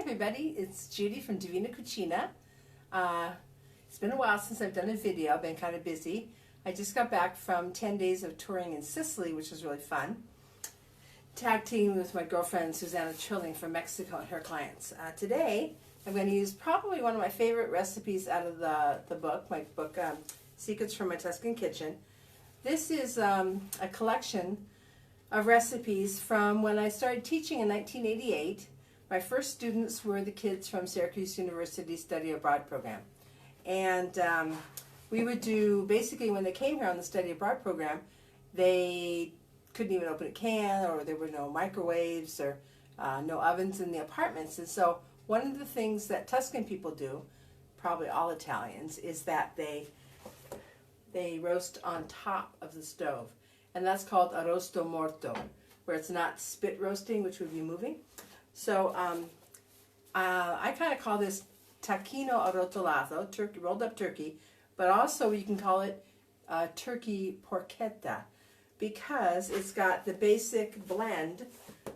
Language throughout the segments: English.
everybody, it's Judy from Divina Cucina. It's been a while since I've done a video. I've been kind of busy. I just got back from 10 days of touring in Sicily, which was really fun. Tag team with my girlfriend Susanna Trilling from Mexico and her clients. Today I'm going to use probably one of my favorite recipes out of the book, my book Secrets from My Tuscan Kitchen. This is a collection of recipes from when I started teaching in 1988. My first students were the kids from Syracuse University Study Abroad program. And we would do, basically when they came here on the Study Abroad program, they couldn't even open a can, or there were no microwaves or no ovens in the apartments. And so one of the things that Tuscan people do, probably all Italians, is that they roast on top of the stove. And that's called arrosto morto, where it's not spit roasting, which would be moving. So I kind of call this tacchino arrotolato, turkey, rolled up turkey, but also you can call it turkey porchetta, because it's got the basic blend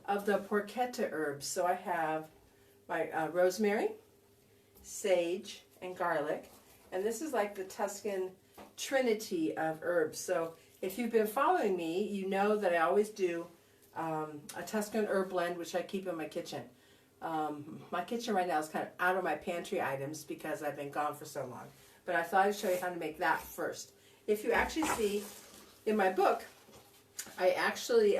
of the porchetta herbs. So I have my rosemary, sage, and garlic, and this is like the Tuscan trinity of herbs. So if you've been following me, you know that I always do a Tuscan herb blend, which I keep in my kitchen. My kitchen right now is kind of out of my pantry items because I've been gone for so long. But I thought I'd show you how to make that first. If you actually see in my book, I actually,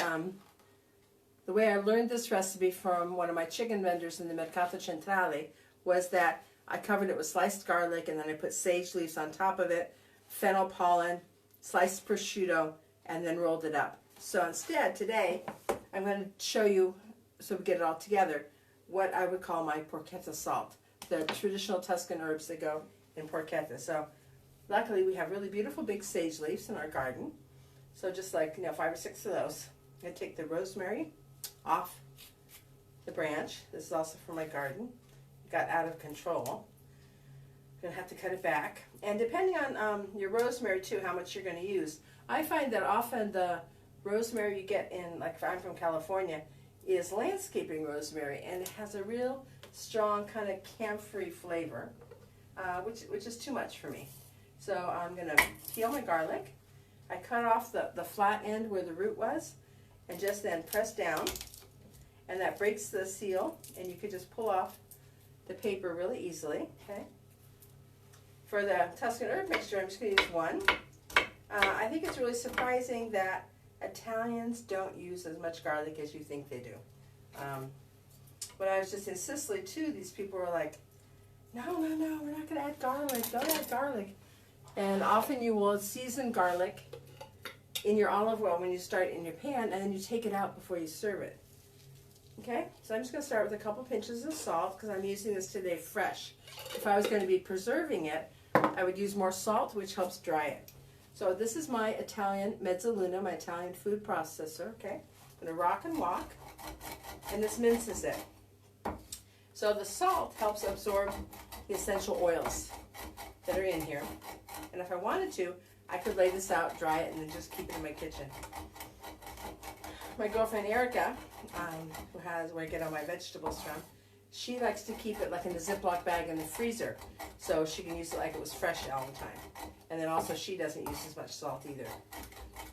the way I learned this recipe from one of my chicken vendors in the Mercato Centrale was that I covered it with sliced garlic, and then I put sage leaves on top of it, fennel pollen, sliced prosciutto, and then rolled it up. So instead, today, I'm going to show you, so we get it all together, what I would call my porchetta salt, the traditional Tuscan herbs that go in porchetta. So luckily we have really beautiful big sage leaves in our garden. So just like, 5 or 6 of those. I'm going to take the rosemary off the branch. This is also from my garden. It got out of control. You're going to have to cut it back. And depending on your rosemary too, how much you're going to use. I find that often the rosemary you get in, like if I'm from California, is landscaping rosemary, and it has a real strong kind of camphor flavor, which is too much for me. So I'm going to peel my garlic. I cut off the flat end where the root was, and just then press down, and that breaks the seal, and you could just pull off the paper really easily. Okay. For the Tuscan herb mixture, I'm just going to use one. I think it's really surprising that Italians don't use as much garlic as you think they do. When I was just in Sicily too, these people were like, no, we're not going to add garlic, don't add garlic. And often you will season garlic in your olive oil when you start in your pan, and then you take it out before you serve it. Okay, so I'm just going to start with a couple pinches of salt, because I'm using this today fresh. If I was going to be preserving it, I would use more salt, which helps dry it. So this is my Italian mezzaluna, my Italian food processor. Okay, I'm going to rock and walk, and this minces it. So the salt helps absorb the essential oils that are in here. And if I wanted to, I could lay this out, dry it, and then just keep it in my kitchen. My girlfriend Erica, who has where I get all my vegetables from, she likes to keep it like in a Ziploc bag in the freezer, so she can use it like it was fresh all the time. And then also she doesn't use as much salt either.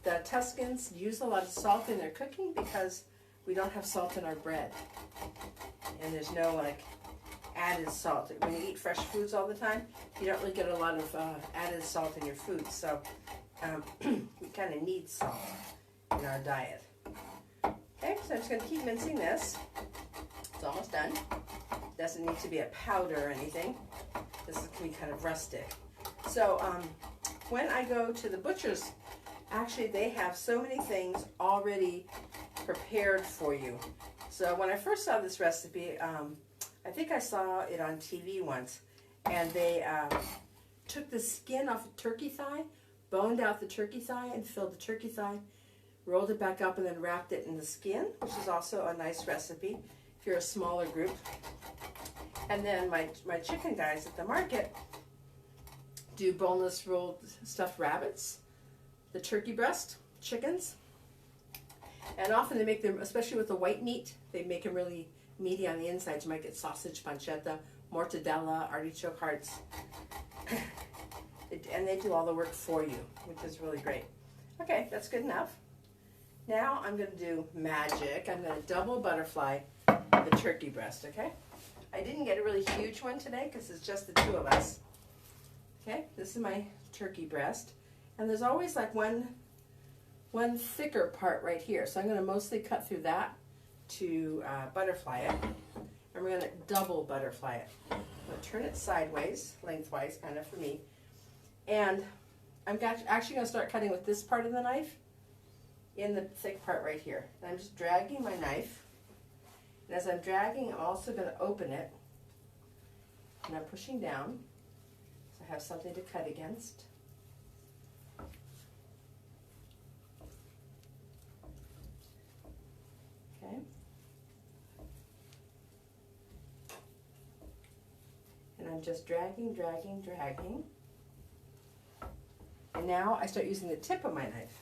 The Tuscans use a lot of salt in their cooking because we don't have salt in our bread. And there's no like added salt. When you eat fresh foods all the time, you don't really get a lot of added salt in your food. So we kind of need salt in our diet. Okay, so I'm just going to keep mincing this. It's almost done. Doesn't need to be a powder or anything. This can be kind of rustic. So when I go to the butcher's, actually they have so many things already prepared for you. So when I first saw this recipe, I think I saw it on TV once, and they took the skin off a turkey thigh, boned out the turkey thigh, and filled the turkey thigh, rolled it back up, and then wrapped it in the skin, which is also a nice recipe if you're a smaller group. And then my chicken guys at the market do boneless rolled stuffed rabbits, the turkey breast chickens, and often they make them, especially with the white meat, they make them really meaty on the inside. You might get sausage pancetta, mortadella, artichoke hearts. And they do all the work for you, which is really great. Okay, that's good enough. Now I'm going to do magic. I'm going to double butterfly the turkey breast, okay? I didn't get a really huge one today because it's just the two of us. Okay, this is my turkey breast. And there's always like one thicker part right here. So I'm going to mostly cut through that to butterfly it. And we're going to double butterfly it. I'm going to turn it sideways, lengthwise kind of for me. And I'm actually going to start cutting with this part of the knife in the thick part right here. And I'm just dragging my knife. And as I'm dragging, I'm also going to open it. And I'm pushing down so I have something to cut against. Okay. And I'm just dragging, dragging, dragging. And now I start using the tip of my knife.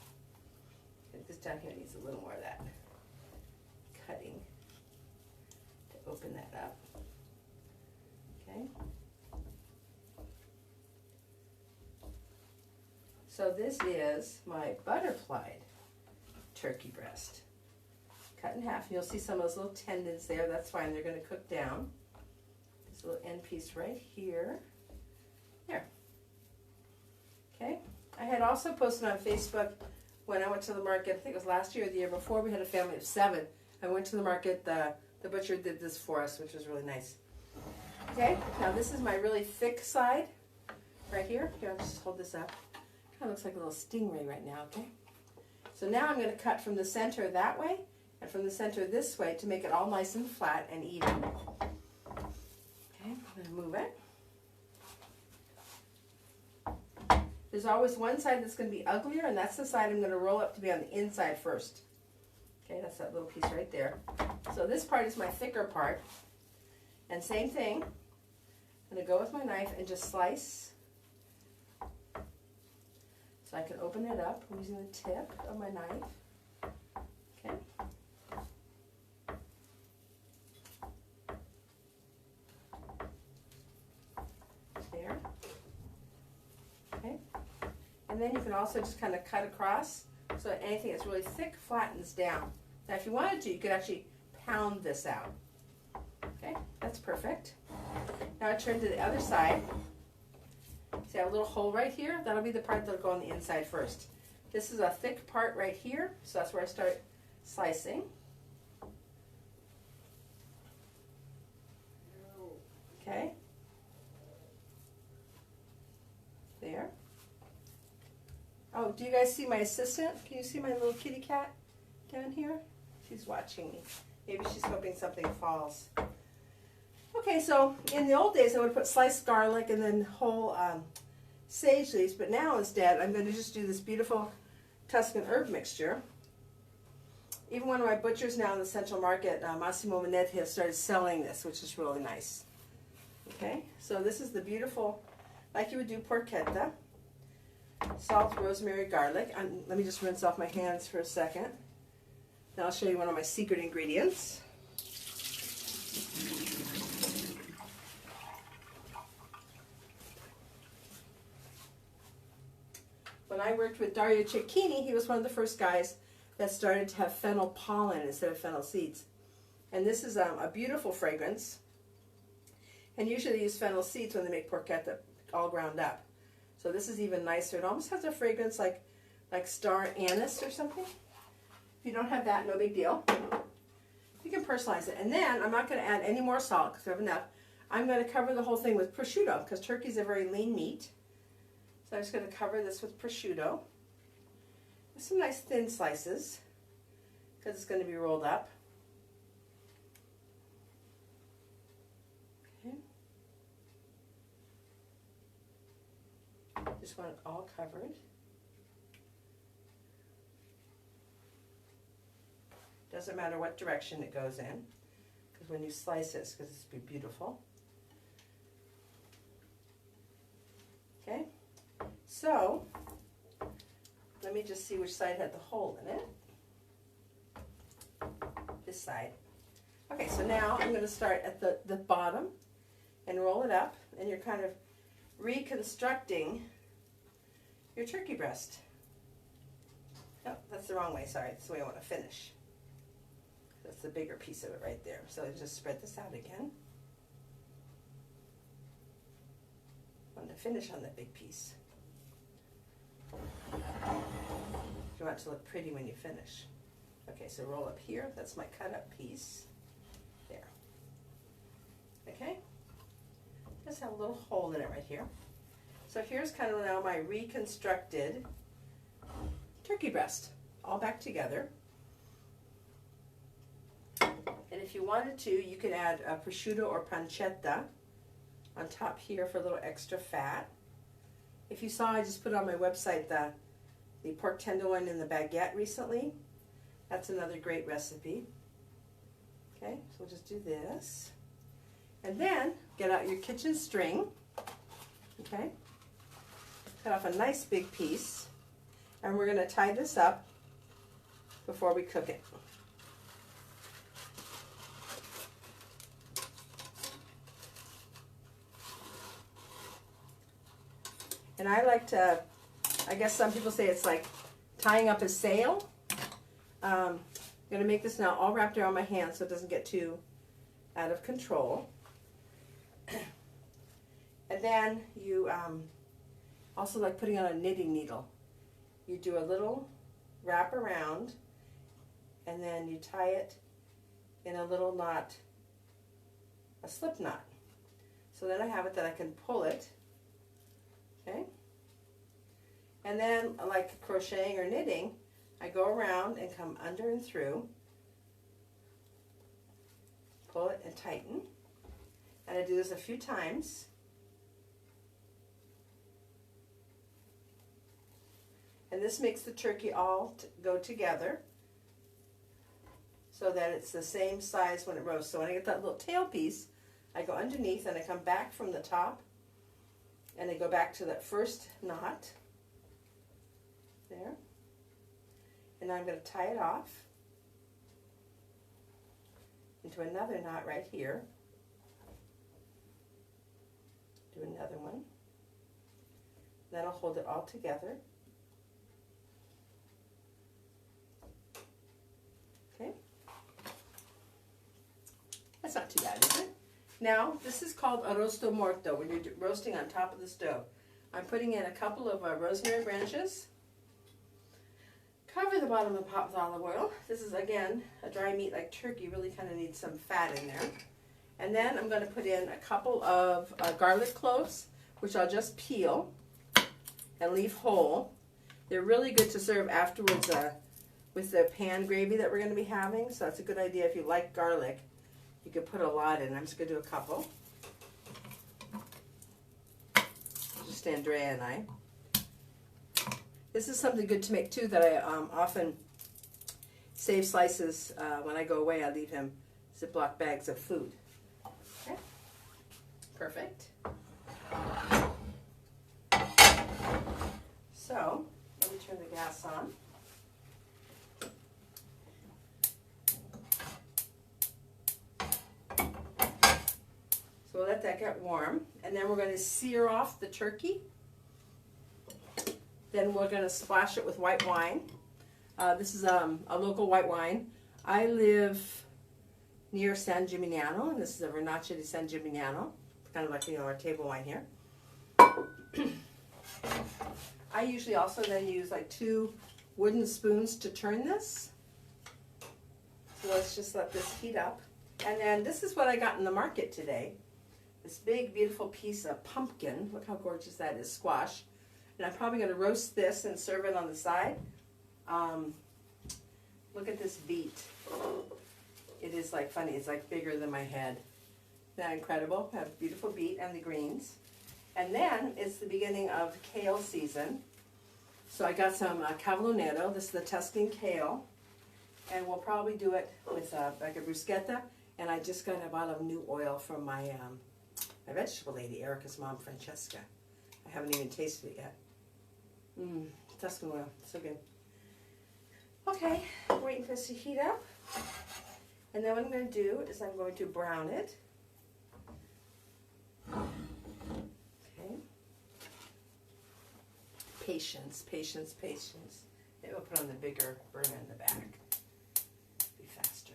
This down here needs a little more of that cutting to open that up. Okay. So this is my butterflied turkey breast. Cut in half. You'll see some of those little tendons there. That's fine. They're going to cook down. This little end piece right here. There. Okay. I had also posted on Facebook when I went to the market, I think it was last year or the year before, we had a family of 7. I went to the market, the butcher did this for us, which was really nice. Okay, now this is my really thick side right here. Here, I'll just hold this up. Kind of looks like a little stingray right now, okay? So now I'm going to cut from the center that way and from the center this way to make it all nice and flat and even. Okay, I'm going to move it. There's always one side that's going to be uglier, and that's the side I'm going to roll up to be on the inside first. Okay, that's that little piece right there. So this part is my thicker part. And same thing, I'm going to go with my knife and just slice. So I can open it up using the tip of my knife. Okay. There. Okay. And then you can also just kind of cut across so that anything that's really thick flattens down. Now if you wanted to, you could actually pound this out. Okay, that's perfect. Now I turn to the other side. See, I have a little hole right here. That'll be the part that'll go on the inside first. This is a thick part right here, so that's where I start slicing. Okay. There. Oh, do you guys see my assistant? Can you see my little kitty cat down here? She's watching me. Maybe she's hoping something falls. Okay, so in the old days I would put sliced garlic and then whole sage leaves, but now instead I'm going to just do this beautiful Tuscan herb mixture. Even one of my butchers now in the Central Market, Massimo Minetti, has started selling this, which is really nice. Okay, so this is the beautiful, like you would do porchetta. Salt, rosemary, garlic. Let me just rinse off my hands for a second. Now I'll show you one of my secret ingredients. When I worked with Dario Cecchini, he was one of the first guys that started to have fennel pollen instead of fennel seeds. And this is a beautiful fragrance. And usually they use fennel seeds when they make porchetta all ground up. So this is even nicer. It almost has a fragrance like star anise or something. If you don't have that, no big deal. You can personalize it. And then I'm not going to add any more salt because we have enough. I'm going to cover the whole thing with prosciutto because turkey's a very lean meat. So I'm just going to cover this with prosciutto. With some nice thin slices because it's going to be rolled up. Okay. Just want it all covered. Doesn't matter what direction it goes in, because when you slice it, it's going to be beautiful. Okay, so let me just see which side had the hole in it. This side. Okay, so now I'm going to start at the bottom and roll it up, and you're kind of reconstructing your turkey breast. Oh, that's the wrong way, sorry. That's the way I want to finish. That's the bigger piece of it right there. So I just spread this out again. I want to finish on that big piece. You want it to look pretty when you finish. Okay, so roll up here. That's my cut up piece. There. Okay? Just have a little hole in it right here. So here's kind of now my reconstructed turkey breast, all back together. And if you wanted to, you could add a prosciutto or pancetta on top here for a little extra fat. If you saw, I just put on my website the pork tenderloin in the baguette recently. That's another great recipe. Okay, so we'll just do this. And then get out your kitchen string. Okay, cut off a nice big piece. And we're going to tie this up before we cook it. And I like to, I guess some people say it's like tying up a sail. I'm going to make this now all wrapped around my hand so it doesn't get too out of control. And then you also like putting on a knitting needle. You do a little wrap around and then you tie it in a little knot, a slip knot. So then I have it that I can pull it. Okay? And then, like crocheting or knitting, I go around and come under and through, pull it and tighten. And I do this a few times. And this makes the turkey all go together so that it's the same size when it roasts. So when I get that little tail piece, I go underneath and I come back from the top and I go back to that first knot there. And now I'm going to tie it off into another knot right here. Do another one. That'll hold it all together. Okay. That's not too bad, is it? Now, this is called arrosto morto, when you're roasting on top of the stove. I'm putting in a couple of rosemary branches. Cover the bottom of the pot with olive oil. This is, again, a dry meat like turkey. Really kind of needs some fat in there. And then I'm going to put in a couple of garlic cloves, which I'll just peel and leave whole. They're really good to serve afterwards with the pan gravy that we're going to be having. So that's a good idea if you like garlic. You could put a lot in. I'm just going to do a couple. Just Andrea and I. This is something good to make too that I often save slices when I go away. I leave him Ziploc bags of food. Okay. Perfect. So, let me turn the gas on. So we'll let that get warm, and then we're going to sear off the turkey. Then we're going to splash it with white wine. This is a local white wine. I live near San Gimignano, and this is a Vernaccia di San Gimignano. It's kind of like, you know, our table wine here. I usually also then use like 2 wooden spoons to turn this. So let's just let this heat up. And then this is what I got in the market today. This big, beautiful piece of pumpkin. Look how gorgeous that is, squash. And I'm probably going to roast this and serve it on the side. Look at this beet. It is like funny. It's like bigger than my head. Isn't that incredible? I have a beautiful beet and the greens. And then it's the beginning of kale season. So I got some cavallonero. This is the Tuscan kale. And we'll probably do it with like a bruschetta. And I just got a bottle of new oil from my my vegetable lady, Erica's mom, Francesca. I haven't even tasted it yet. Tuscan oil, so good. Okay, waiting for this to heat up. And then what I'm going to do is I'm going to brown it. Okay. Patience, patience, patience. Maybe we'll put on the bigger burner in the back. Be faster.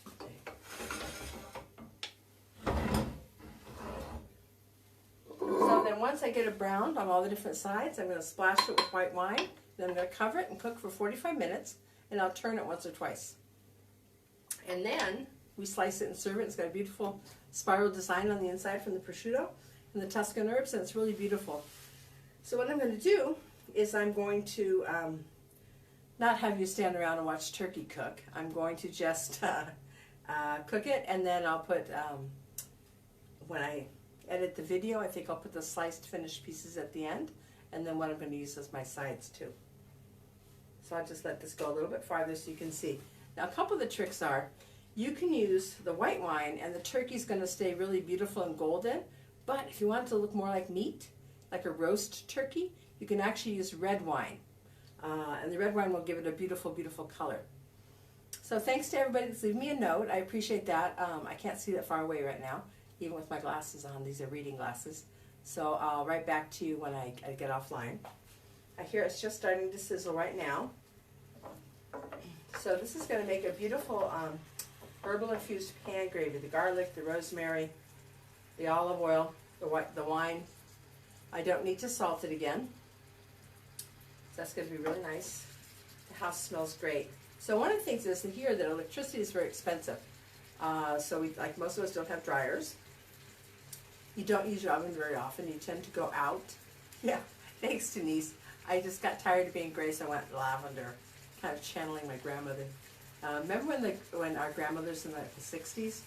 Okay. So then once I get it browned on all the different sides, I'm going to splash it with white wine. Then I'm going to cover it and cook for 45 minutes, and I'll turn it once or twice. And then we slice it and serve it. It's got a beautiful spiral design on the inside from the prosciutto and the Tuscan herbs, and it's really beautiful. So what I'm going to do is I'm going to not have you stand around and watch turkey cook. I'm going to just cook it, and then I'll put, when I edit the video, I think I'll put the sliced finished pieces at the end, and then what I'm going to use as my sides too. So I'll just let this go a little bit farther so you can see. Now a couple of the tricks are, you can use the white wine and the turkey's going to stay really beautiful and golden, but if you want it to look more like meat, like a roast turkey, you can actually use red wine. And the red wine will give it a beautiful, beautiful color. So thanks to everybody that's leaving me a note. I appreciate that. I can't see that far away right now, even with my glasses on. These are reading glasses. So I'll write back to you when I get offline. I hear it's just starting to sizzle right now. So this is going to make a beautiful herbal infused pan gravy. The garlic, the rosemary, the olive oil, the wine. I don't need to salt it again. So that's going to be really nice. The house smells great. So one of the things is here that electricity is very expensive. So we, like most of us, don't have dryers. You don't use your oven very often. You tend to go out. Yeah, thanks Denise. I just got tired of being gray, so I went lavender, kind of channeling my grandmother. Remember when our grandmothers in the 60s,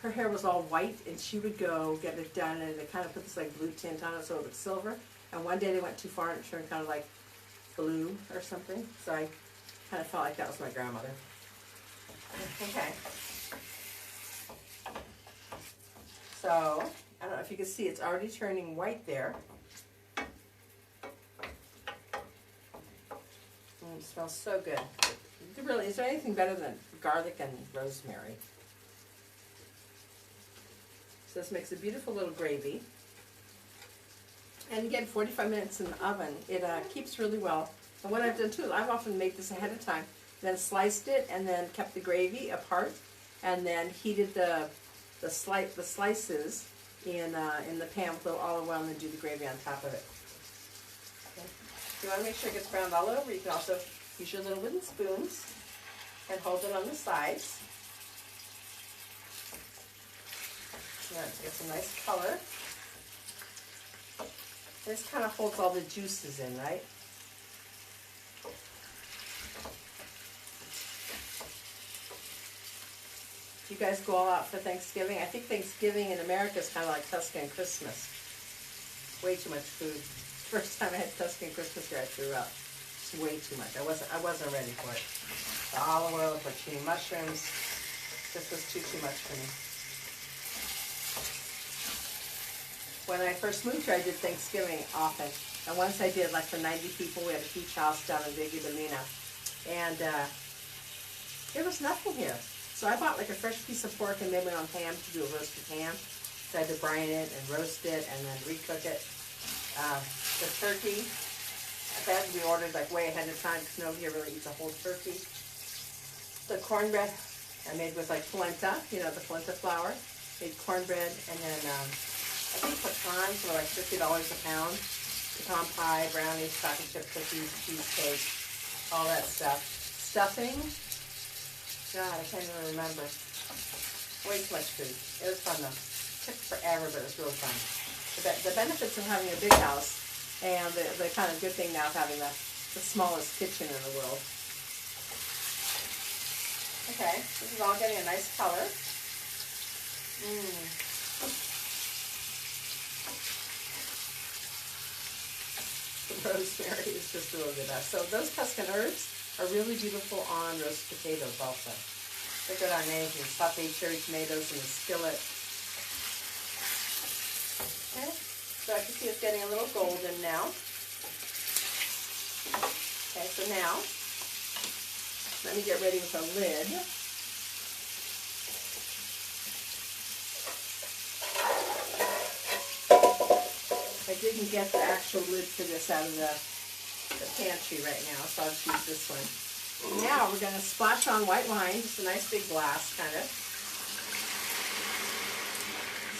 her hair was all white, and she would go get it done, and they kind of put this like blue tint on it so it looked silver. And one day they went too far, and it turned kind of like blue or something. So I kind of felt like that was my grandmother. Okay. So I don't know if you can see, it's already turning white there. It smells so good. Really, is there anything better than garlic and rosemary? So this makes a beautiful little gravy. And again, 45 minutes in the oven. It keeps really well. And what I've done too, I've often made this ahead of time, then sliced it, and then kept the gravy apart, and then heated the slices in the pan with a little olive oil, and then do the gravy on top of it. Okay. You want to make sure it gets browned all over. You can also use your little wooden spoons and hold it on the sides. Now to get some nice color. This kind of holds all the juices in, right? You guys go all out for Thanksgiving? I think Thanksgiving in America is kind of like Tuscan Christmas. Way too much food. First time I had Tuscan Christmas here, I threw up. It's way too much. I wasn't ready for it. The olive oil, the porcini mushrooms. This was too much for me. When I first moved here, I did Thanksgiving often. And once I did, like for 90 people, we had a huge house down in Big Benina. And there was nothing here. So I bought like a fresh piece of pork and made my own ham to do a roasted ham. So I had to brine it and roast it and then recook it. The turkey, that had to be ordered like way ahead of time because nobody here really eats a whole turkey. The cornbread I made with like polenta, you know, the polenta flour. Made cornbread, and then I think pecans were like $50 a pound. Pecan pie, brownies, chocolate chip cookies, cheesecake, all that stuff. Stuffing, God, I can't even remember. Way too much food. It was fun though. It took forever, but it was really fun. The benefits of having a big house, and the kind of good thing now of having the smallest kitchen in the world. Okay, this is all getting a nice color. The rosemary is just really the best. So those Tuscan herbs are really beautiful on roast potatoes also. They're good on anything. Sauteed cherry tomatoes in the skillet. Okay, so I can see it's getting a little golden now. Okay, so now, let me get ready with a lid. didn't get the actual lid for this out of the pantry right now, so I'll just use this one. Now we're going to splash on white wine, just a nice big glass kind of.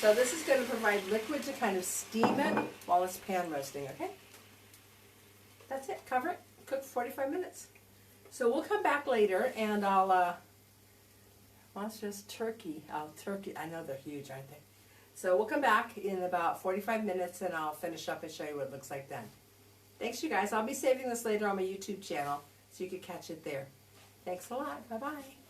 So this is going to provide liquid to kind of steam it while it's pan roasting, okay? That's it. Cover it. Cook for 45 minutes. So we'll come back later and I'll, well, it's just turkey. I know they're huge, aren't they? So we'll come back in about 45 minutes and I'll finish up and show you what it looks like then. Thanks, you guys. I'll be saving this later on my YouTube channel so you can catch it there. Thanks a lot. Bye-bye.